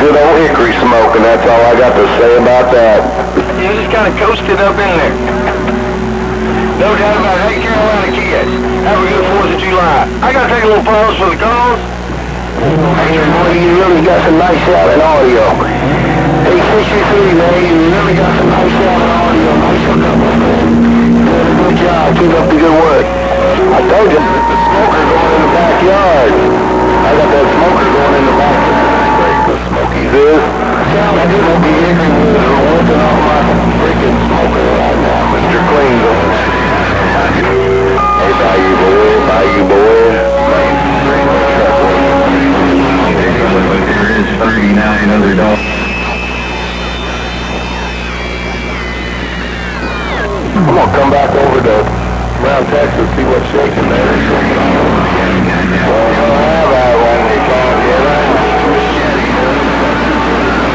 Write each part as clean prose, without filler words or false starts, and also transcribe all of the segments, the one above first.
good old hickory smoke, and that's all I got to say about that. You just kind of coasted up in there. No doubt about it. Hey, Carolina kids, have a good 4th of July. I got to take a little pause for the calls. Hey, boy, you really got some nice sounding audio. Hey, 63, man, you really got some nice sounding audio. Nice hookup, man. Good job. Keep up the good work. I told you, the smoker going in the backyard. I got that smoker going in the backyard. The Smokies is. Sound like Smoky Hickory Wood are working on my freaking smoker right now, Mr. Clean. Hey, Bayou boy. There is 39 other dogs. I'm gonna come back over to around Texas, see what's shaking there. Well, you'll have that one, you can't get it.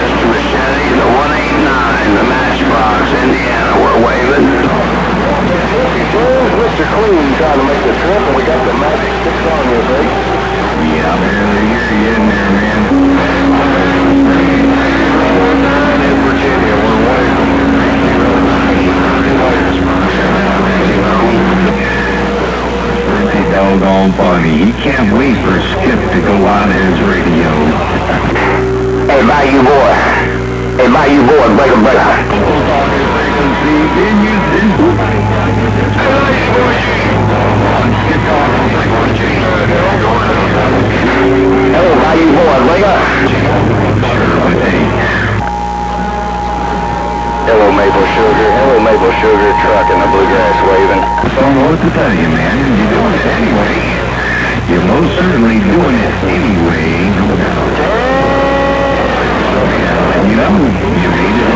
Mr. Machete, the 189, the Matchbox, Indiana, we're waving. Mr. Clean trying to make the trip, and we got the magic 6 on you, baby. Yeah, barely hear you in there, man. In Virginia, we're waving. Pretty doggone funny. He can't wait for Skip to go on his radio. Hey, Bayou boy. Hey, Bayou boy, break a break. Hello, Bayou boy, break up. Hello, Maple Sugar, truck in the bluegrass waving. I don't know what to tell you, man. You're doing it anyway. You're most certainly doing it anyway. You know, you made it.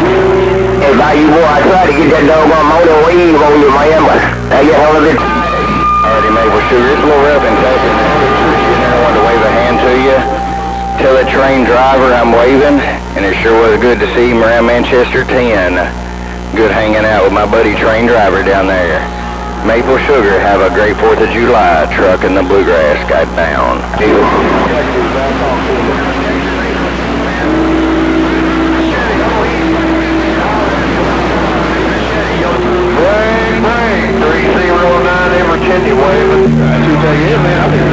Hey, Bayou boy, I tried to get that doggone motor wave on you, man, but I get hold of it. Alrighty, Maple Sugar, it's a little rough in Texas. I wanted to wave a hand to you. Tell that train driver I'm waving, and it sure was good to see him around Manchester 10. Good hanging out with my buddy train driver down there. Maple Sugar, have a great 4th of July, truck in the bluegrass, got down. Bang, 3009 in Virginia, waving. I should tell you, man, I've been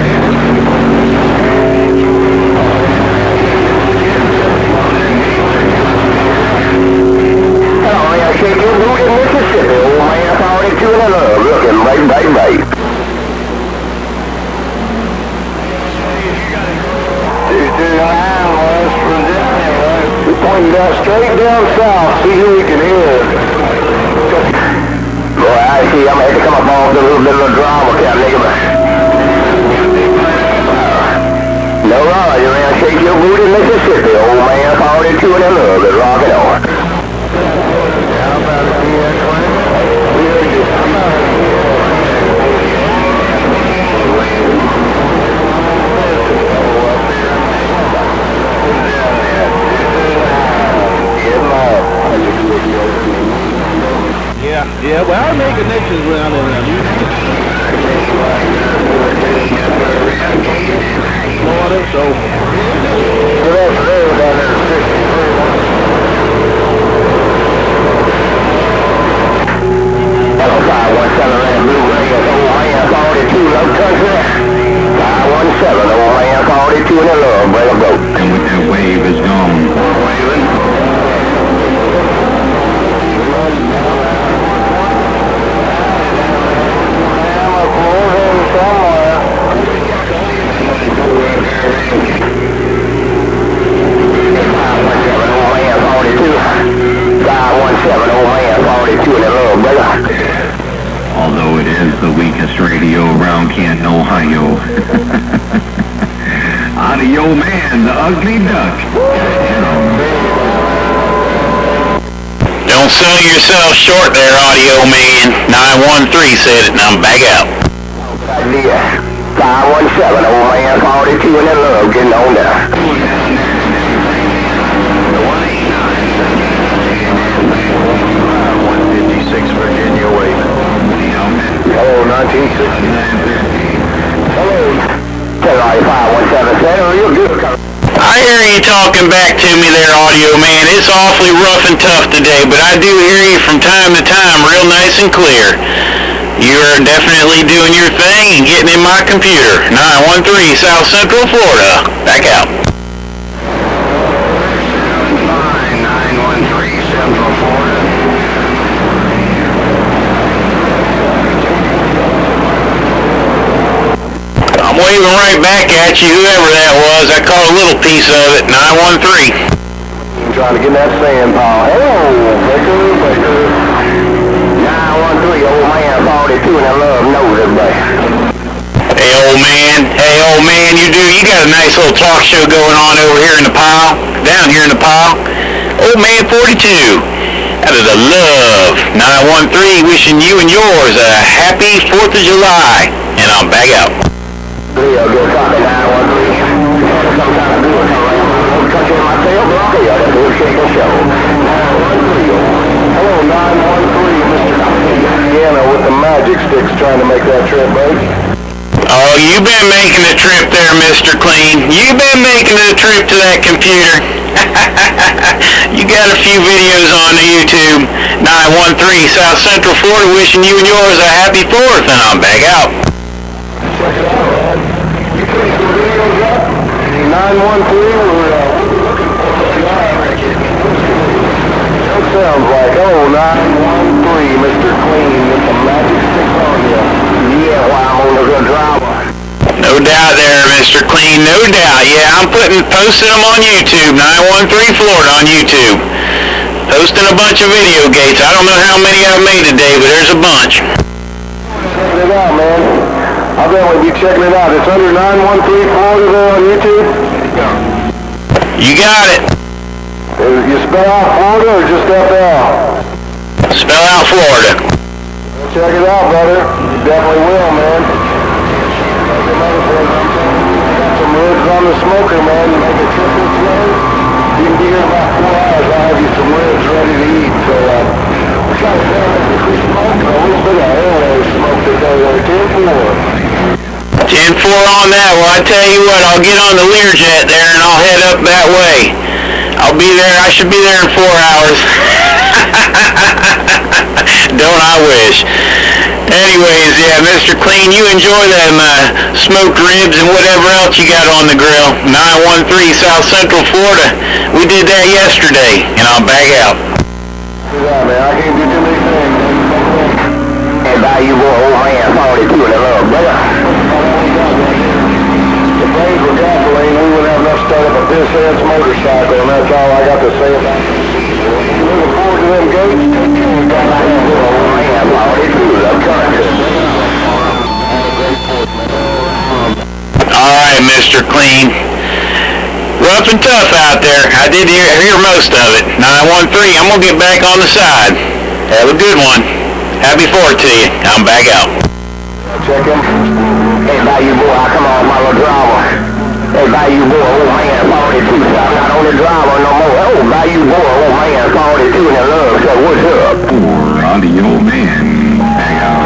Shake your boot in Mississippi, old man, 42 and a love, looking right. 229 West Virginia, we're pointing down straight down south, see who we can hear. Boy, I see, I'm gonna have to come up off a little bit of a drama, Captain Nigga. No, you're gonna shake your boot in Mississippi, old man, 42 and a love, it's rocking on. Yeah, well, I make connections around there. Florida, so. Hello, 517 Land Blue Radio, old man, 42, love country. 517, old man, 42 in the love, bring a boat. And with that wave is gone. Waving. Although it is the weakest radio around Canton, Ohio. Audio Man, the ugly duck. Don't sell yourself short there, Audio Man. 913 said it, and I'm back out. Idea. 517, old man, 42 in the love, getting on there. Virginia waving. Hello, 1969. Hello. Tell 517, you're good. I hear you talking talking back to me there, Audio Man. It's awfully rough and tough today, but I do hear you from time to time real nice and clear. You are definitely doing your thing and getting in my computer. 913 South Central Florida. Back out. 913 Central Florida. I'm waving right back at you, whoever that was. I caught a little piece of it. 913. I'm trying to get in that sand pile. Hello, Baker. 913, old man, 42, and I love knows everybody. Hey, old man, you got a nice little talk show going on over here in the pile, down here in the pile. Old man 42, out of the love. 913, wishing you and yours a happy 4th of July. And I'm back out. I'll get a copy, 913. Some kind of deal come around. Country in my tail, but okay, I'll do a shake and show. 913. Hello, 913, Mr. Piano with the magic sticks trying to make that trip, buddy. Oh, you've been making the trip there, Mr. Clean. You've been making the trip to that computer. You got a few videos on the YouTube. 913 South Central Florida, wishing you and yours a happy 4th, and I'm back out. Check it out, man. You put some videos up? 913, we're looking for a guy. That sounds like, 913, Mr. Clean with the magic sticks on you. Yeah, while I'm on the good driver. No doubt there, Mr. Clean, no doubt. Yeah, I'm posting them on YouTube, 913 Florida on YouTube. Posting a bunch of video gates. I don't know how many I've made today, but there's a bunch. Checking it out, man. I'll definitely be checking it out. It's under 913 Florida there on YouTube? You got it. You spell out Florida or just FL? Spell out Florida. Check it out, brother. You definitely will, man. Got some ribs on the smoker, man. You make a trip this way, you can be here in about 4 hours. I'll have you some ribs ready to eat. So, we're trying to say that we smoke a little bit of airway smoke today. 10-4 on that. Well, I tell you what, I'll get on the Learjet there and I'll head up that way. I'll be there. I should be there in 4 hours. Don't I wish. Anyways, yeah, Mr. Clean, you enjoy them smoked ribs and whatever else you got on the grill. 913 South Central Florida. We did that yesterday, and I'll back out. Yeah, man, I can't do too many things. And by you, boy, old man, 42 in the love, brother. If things were gasoline, we wouldn't have enough to start up a piss-ass motorcycle, and that's all I got to say about it. Looking forward to them gates. Old man, 42, I'm trying to. All right, Mr. Clean. Rough and tough out there. I did hear most of it. 913, I'm going to get back on the side. Have a good one. Happy 4th to you. I'm back out. Check him. Hey, by you, boy, I come on my little driver. Hey, by you, boy, old man, 42, so I'm not on the driver no more. Oh, by you, boy, old man, 42 in the love, so what's up? Audio Man. Hang on.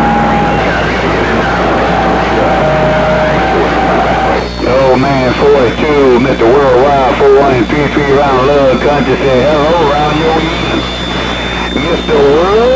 Old man, 42, Mr. Worldwide, 413 around love country, say hello around your ears. Mr. World.